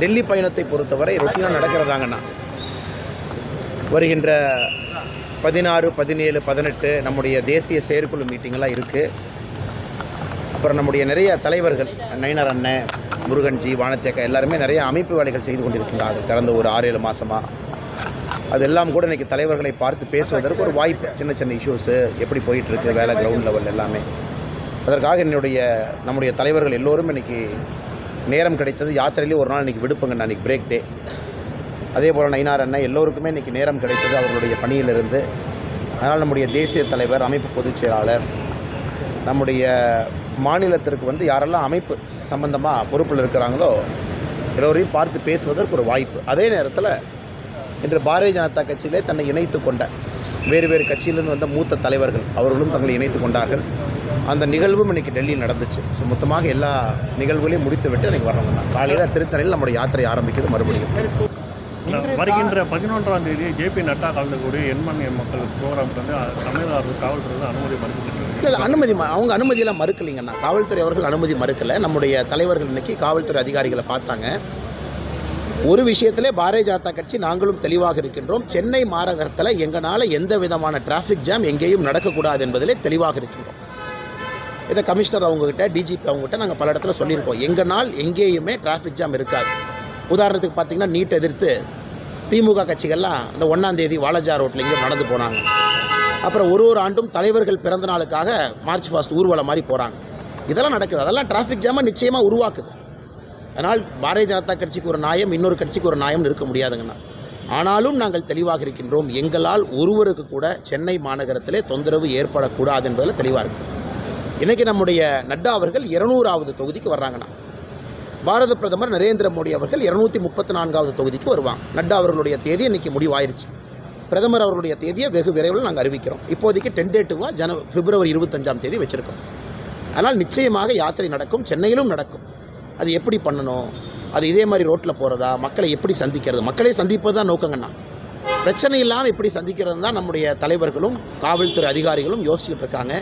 டெல்லி பயணத்தை பொறுத்தவரை ரொட்டீனாக நடக்கிறதாங்கண்ணா. வருகின்ற 16, 17, 18 நம்முடைய தேசிய செயற்குழு மீட்டிங்கெல்லாம் இருக்குது. அப்புறம் நம்முடைய நிறைய தலைவர்கள் நயினார் அண்ணன், முருகன்ஜி, வானத்தேக்கா எல்லாருமே நிறைய அமைப்பு வேலைகள் செய்து கொண்டிருக்கின்றார்கள் கடந்த ஒரு 6-7 மாதமாக. அதெல்லாம் கூட இன்றைக்கி தலைவர்களை பார்த்து பேசுவதற்கு ஒரு வாய்ப்பு. சின்ன சின்ன இஷ்யூஸு எப்படி போயிட்டுருக்கு, வேலை கிரவுண்ட் லெவல் எல்லாமே. அதற்காக நம்முடைய தலைவர்கள் எல்லோரும் இன்றைக்கி நேரம் கிடைத்தது. யாத்திரையிலே ஒரு நாள் இன்றைக்கி விடுப்புங்க, அன்றைக்கி பிரேக் டே. அதே போல் நயினார் அண்ணன் எல்லோருக்குமே இன்றைக்கி நேரம் கிடைத்தது அவர்களுடைய பணியிலிருந்து. அதனால் நம்முடைய தேசிய தலைவர், அமைப்பு பொதுச் செயலாளர், நம்முடைய மாநிலத்திற்கு யாரெல்லாம் அமைப்பு சம்பந்தமாக பொறுப்பில் இருக்கிறாங்களோ எல்லோரையும் பார்த்து பேசுவதற்கு ஒரு வாய்ப்பு. அதே நேரத்தில் இன்று பாரதிய ஜனதா கட்சியிலே தன்னை இணைத்து கொண்ட வேறு வேறு கட்சியிலிருந்து வந்த மூத்த தலைவர்கள் அவர்களும் தங்களை இணைத்து கொண்டார்கள். அந்த நிகழ்வும் இன்றைக்கி டெல்லியில் நடந்துச்சு. ஸோ மொத்தமாக எல்லா நிகழ்வுகளையும் முடித்து விட்டு இன்றைக்கி வரணும். காலையில் திருத்தணியில் நம்முடைய யாத்திரை ஆரம்பிக்கிறது மறுபடியும். வருகின்ற 11ஆம் தேதி JP நட்டா கலந்துக்கூடிய எண்மணி மக்கள் ப்ரோக்ராமுக்கு தமிழக அரசு காவல்துறை அனுமதி மறுக்கிறது. இல்லை, அவங்க அனுமதியெல்லாம் மறுக்கலைங்கண்ணா. காவல்துறை அவர்கள் அனுமதி மறுக்கலை. நம்முடைய தலைவர்கள் இன்றைக்கி காவல்துறை அதிகாரிகளை பார்த்தாங்க. ஒரு விஷயத்திலே பாரதிய ஜனதா கட்சி நாங்களும் தெளிவாக இருக்கின்றோம். சென்னை மாநகரத்தில் எங்களால் எந்த விதமான டிராஃபிக் ஜாம் எங்கேயும் நடக்கக்கூடாது என்பதிலே தெளிவாக இருக்கின்றோம். இதை கமிஷனர் அவங்ககிட்ட, டிஜிபி அவங்ககிட்ட நாங்கள் பல இடத்துல சொல்லியிருக்கோம். எங்களால் எங்கேயுமே டிராஃபிக் ஜாம் இருக்காது. உதாரணத்துக்கு பார்த்திங்கன்னா, நீட் எதிர்த்து திமுக கட்சிகள்லாம் அந்த 1ஆம் தேதி வாலாஜா ரோட்டில் இங்கே நடந்து போனாங்க. அப்புறம் ஒரு ஆண்டும் தலைவர்கள் பிறந்த நாளுக்காக மார்ச் பாஸ்ட் ஊர்வலம் மாதிரி போகிறாங்க. இதெல்லாம் நடக்குது. அதெல்லாம் டிராஃபிக் ஜாமை நிச்சயமாக உருவாக்குது. அதனால் பாரதிய ஜனதா கட்சிக்கு ஒரு நியாயம், இன்னொரு கட்சிக்கு ஒரு நியாயம் இருக்க முடியாதுங்கண்ணா. ஆனாலும் நாங்கள் தெளிவாக இருக்கின்றோம். எங்களால் ஒருவருக்கு கூட சென்னை மாநகரத்திலே தொந்தரவு ஏற்படக்கூடாது என்பதில் தெளிவாக இருக்குது. இன்றைக்கி நம்முடைய நட்டா அவர்கள் 200வது தொகுதிக்கு வர்றாங்கண்ணா. பாரத பிரதமர் நரேந்திர மோடி அவர்கள் 234வது தொகுதிக்கு வருவாங்க. நட்டா அவர்களுடைய தேதி இன்றைக்கி முடிவாயிருச்சு. பிரதமர் அவர்களுடைய தேதியை வெகு விரைவில் நாங்கள் அறிவிக்கிறோம். இப்போதைக்கு டென்டேட்டிவாக பிப்ரவரி 25ஆம் தேதி வச்சுருக்கோம். அதனால் நிச்சயமாக யாத்திரை நடக்கும், சென்னையிலும் நடக்கும். அது எப்படி பண்ணணும், அது இதே மாதிரி ரோட்டில் போகிறதா, மக்களை எப்படி சந்திக்கிறது, மக்களை சந்திப்பது தான் நோக்கங்கண்ணா. பிரச்சனை இல்லாமல் எப்படி சந்திக்கிறது தான் நம்முடைய தலைவர்களும் காவல்துறை அதிகாரிகளும் யோசிச்சுக்கிட்டு இருக்காங்க.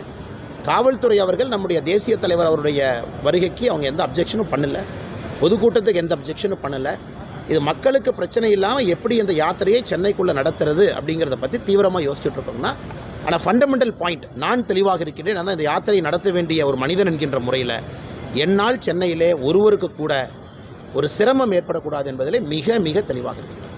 காவல்துறை அவர்கள் நம்முடைய தேசிய தலைவர் அவருடைய வருகைக்கு அவங்க எந்த அப்ஜெக்ஷனும் பண்ணலை. பொதுக்கூட்டத்துக்கு எந்த அப்ஜெக்ஷனும் பண்ணலை. இது மக்களுக்கு பிரச்சனை இல்லாமல் எப்படி இந்த யாத்திரையை சென்னைக்குள்ளே நடத்துறது அப்படிங்கிறத பற்றி தீவிரமாக யோசிச்சுட்டு இருக்கோம்னா. ஆனால் ஃபண்டமெண்டல் பாயிண்ட் நான் தெளிவாக இருக்கின்றேன். நான் இந்த யாத்திரையை நடத்த வேண்டிய ஒரு மனிதன் என்கின்ற முறையில் என்னால் சென்னையிலே ஒருவருக்கு கூட ஒரு சிரமம் ஏற்படக்கூடாது என்பதிலே மிக மிக தெளிவாக இருக்கிறேன்.